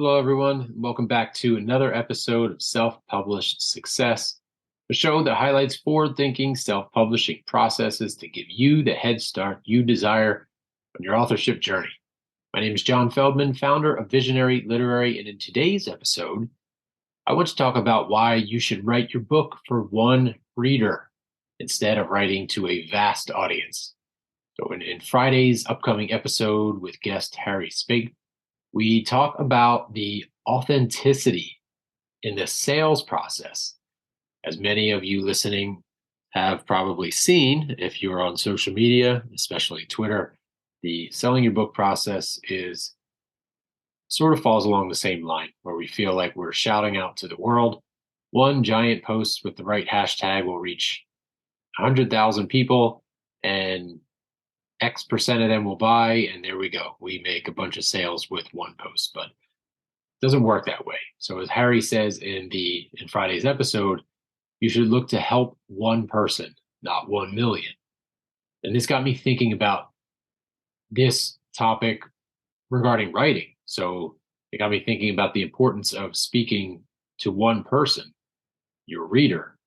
Hello, everyone. Welcome back to another episode of Self Published Success, a show that highlights forward thinking self publishing processes to give you the head start you desire on your authorship journey. My name is John Feldman, founder of Visionary Literary, and in today's episode, I want to talk about why you should write your book for one reader instead of writing to a vast audience. So, in Friday's upcoming episode with guest Harry Spig, we talk about the authenticity in the sales process. As many of you listening have probably seen, if you're on social media, especially Twitter, the selling your book process is sort of falls along the same line where we feel like we're shouting out to the world. One giant post with the right hashtag will reach 100,000 people, and X percent of them will buy, and there we go. We make a bunch of sales with one post, but it doesn't work that way. So as Harry says in Friday's episode, you should look to help one person, not 1 million. And this got me thinking about this topic regarding writing. So it got me thinking about the importance of speaking to one person, your reader,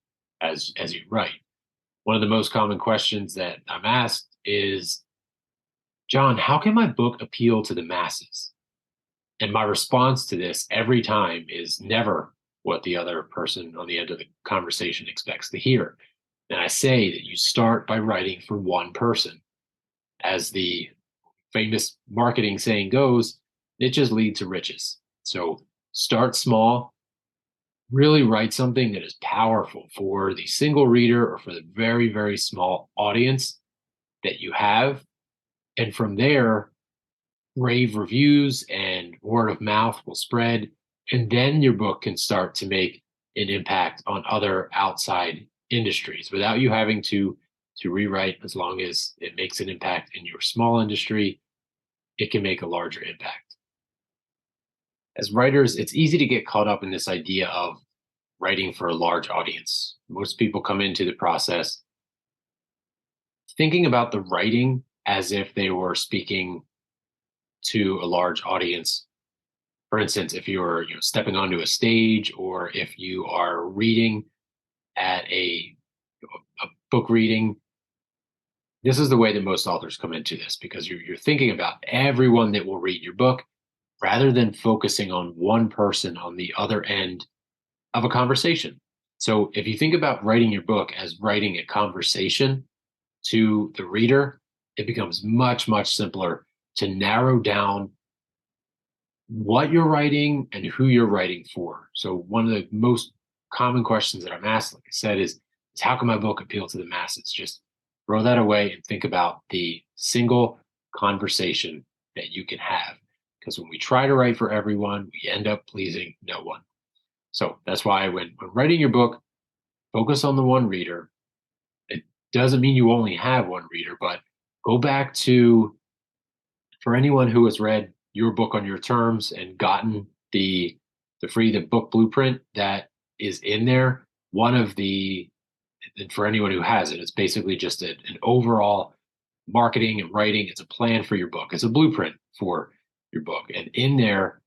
as you write. One of the most common questions that I'm asked is, John, how can my book appeal to the masses? And my response to this every time is never what the other person on the end of the conversation expects to hear. And I say that you start by writing for one person. As the famous marketing saying goes, niches lead to riches. So start small, really write something that is powerful for the single reader or for the very, very small audience that you have. And from there, rave reviews and word of mouth will spread. And then your book can start to make an impact on other outside industries without you having to rewrite. As long as it makes an impact in your small industry, it can make a larger impact. As writers, it's easy to get caught up in this idea of writing for a large audience. Most people come into the process thinking about the writing as if they were speaking to a large audience. For instance, if you're stepping onto a stage, or if you are reading at a book reading, this is the way that most authors come into this, because you're thinking about everyone that will read your book rather than focusing on one person on the other end of a conversation. So if you think about writing your book as writing a conversation to the reader, it becomes much, much simpler to narrow down what you're writing and who you're writing for. So one of the most common questions that I'm asked, like I said, is how can my book appeal to the masses? Just throw that away and think about the single conversation that you can have. Because when we try to write for everyone, we end up pleasing no one. So that's why when writing your book, focus on the one reader. It doesn't mean you only have one reader, but go back to, for anyone who has read your book on your terms and gotten the free book blueprint that is in there, one of the, and for anyone who has it, it's basically just an overall marketing and writing. It's a plan for your book. It's a blueprint for your book. And in there,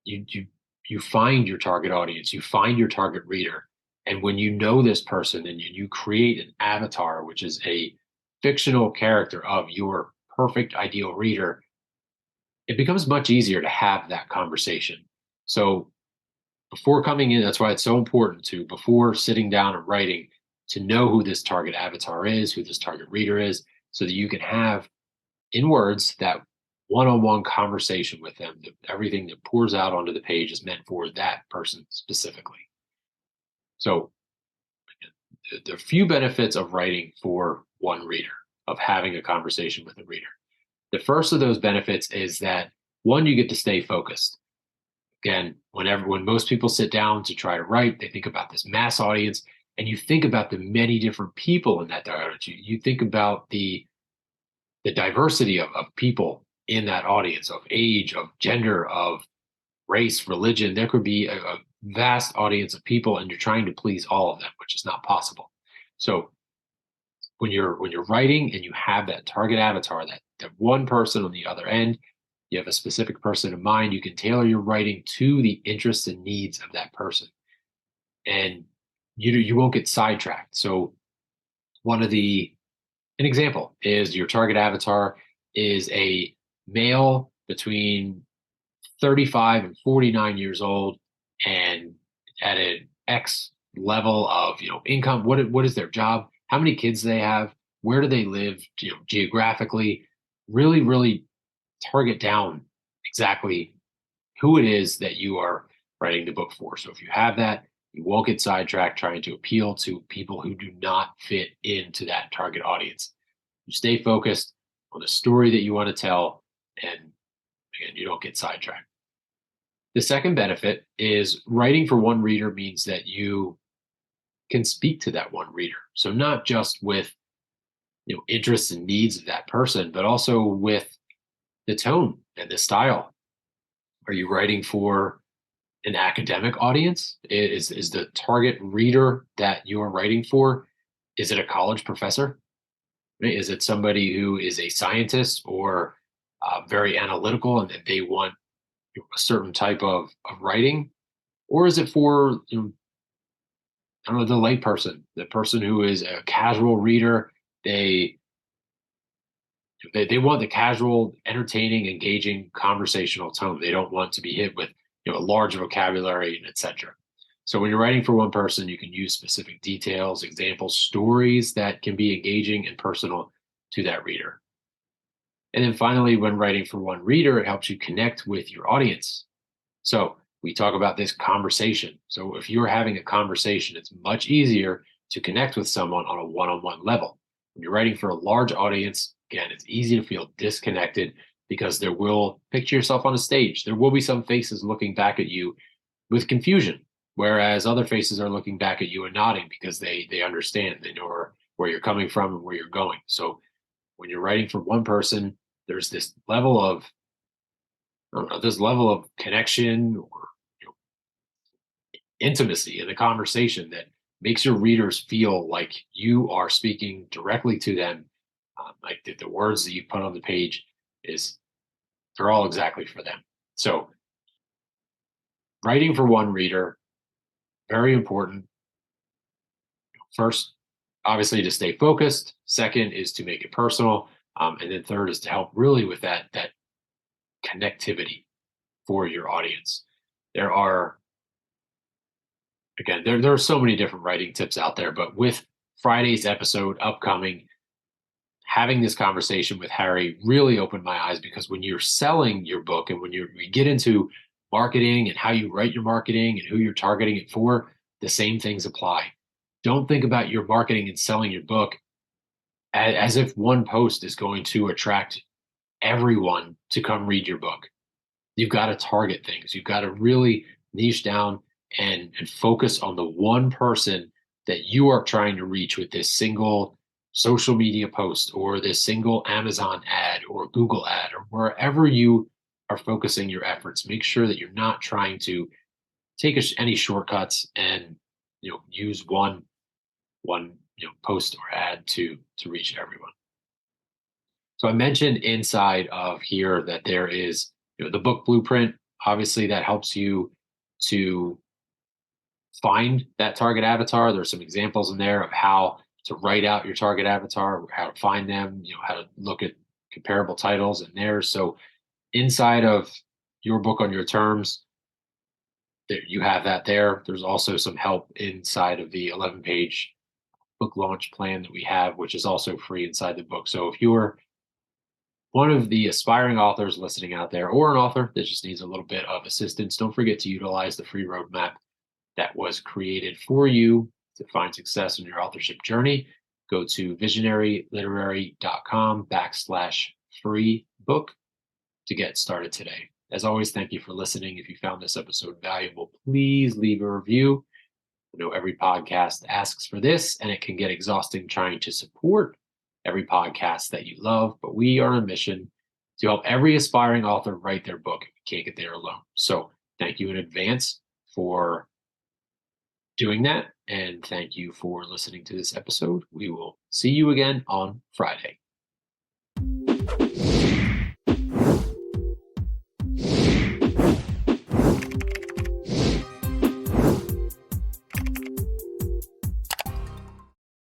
you find your target audience, you find your target reader. And when you know this person and you create an avatar, which is a fictional character of your perfect ideal reader, it becomes much easier to have that conversation. So before coming in, that's why it's so important to, before sitting down and writing, to know who this target avatar is, who this target reader is, so that you can have in words that one-on-one conversation with them. That everything that pours out onto the page is meant for that person specifically. So there are few benefits of writing for one reader, of having a conversation with a reader. The first of those benefits is that, one, you get to stay focused. Again, when most people sit down to try to write, they think about this mass audience, and you think about the many different people in that audience. You think about the diversity of people in that audience, of age, of gender, of race, religion. There could be a vast audience of people, and you're trying to please all of them, which is not possible. So when you're writing and you have that target avatar, that one person on the other end, You have a specific person in mind. You can tailor your writing to the interests and needs of that person, and you won't get sidetracked. So one of the an example is your target avatar is a male between 35 and 49 years old and at an X level of income. What is their job? How many kids they have? Where do they live? Geographically, really target down exactly who it is that you are writing the book for. So if you have that, you won't get sidetracked trying to appeal to people who do not fit into that target audience. You stay focused on the story that you want to tell, and again, you don't get sidetracked. The second benefit is writing for one reader means that you can speak to that one reader. So not just with interests and needs of that person, but also with the tone and the style. Are you writing for an academic audience? Is the target reader that you're writing for, is it a college professor? Right? Is it somebody who is a scientist or very analytical and that they want a certain type of writing? Or is it for I don't know, the layperson, the person who is a casual reader? They they want the casual, entertaining, engaging, conversational tone. They don't want to be hit with a large vocabulary and etc. So when you're writing for one person, you can use specific details, examples, stories that can be engaging and personal to that reader. And then finally, when writing for one reader, it helps you connect with your audience. So we talk about this conversation. So if you're having a conversation, it's much easier to connect with someone on a one-on-one level. When you're writing for a large audience, again, it's easy to feel disconnected because picture yourself on a stage. There will be some faces looking back at you with confusion, whereas other faces are looking back at you and nodding because they understand, they know where you're coming from and where you're going. So when you're writing for one person, there's this level of I don't know, this level of connection or intimacy in the conversation that makes your readers feel like you are speaking directly to them. Like the words that you put on the page is they're all exactly for them. So writing for one reader, very important. First, obviously to stay focused. Second is to make it personal. And then third is to help really with that connectivity for your audience. There are again, there are so many different writing tips out there, but with Friday's episode upcoming, having this conversation with Harry really opened my eyes because when you're selling your book and when we get into marketing and how you write your marketing and who you're targeting it for, the same things apply. Don't think about your marketing and selling your book as if one post is going to attract everyone to come read your book. You've got to target things. You've got to really niche down and focus on the one person that you are trying to reach with this single social media post or this single Amazon ad or Google ad or wherever you are focusing your efforts. Make sure that you're not trying to take any shortcuts and use one post or ad to reach everyone. So I mentioned inside of here that there is the book blueprint. Obviously, that helps you to find that target avatar. There's some examples in there of how to write out your target avatar, how to find them, how to look at comparable titles in there. So inside of your book on your terms, you have that there. There's also some help inside of the 11-page book launch plan that we have, which is also free inside the book. So if you're one of the aspiring authors listening out there, or an author that just needs a little bit of assistance, don't forget to utilize the free roadmap that was created for you to find success in your authorship journey. Go to visionaryliterary.com/free book to get started today. As always, thank you for listening. If you found this episode valuable, please leave a review. I know every podcast asks for this, and it can get exhausting trying to support every podcast that you love, but we are on a mission to help every aspiring author write their book if you can't get there alone. So thank you in advance for doing that, and thank you for listening to this episode. We will see you again on Friday.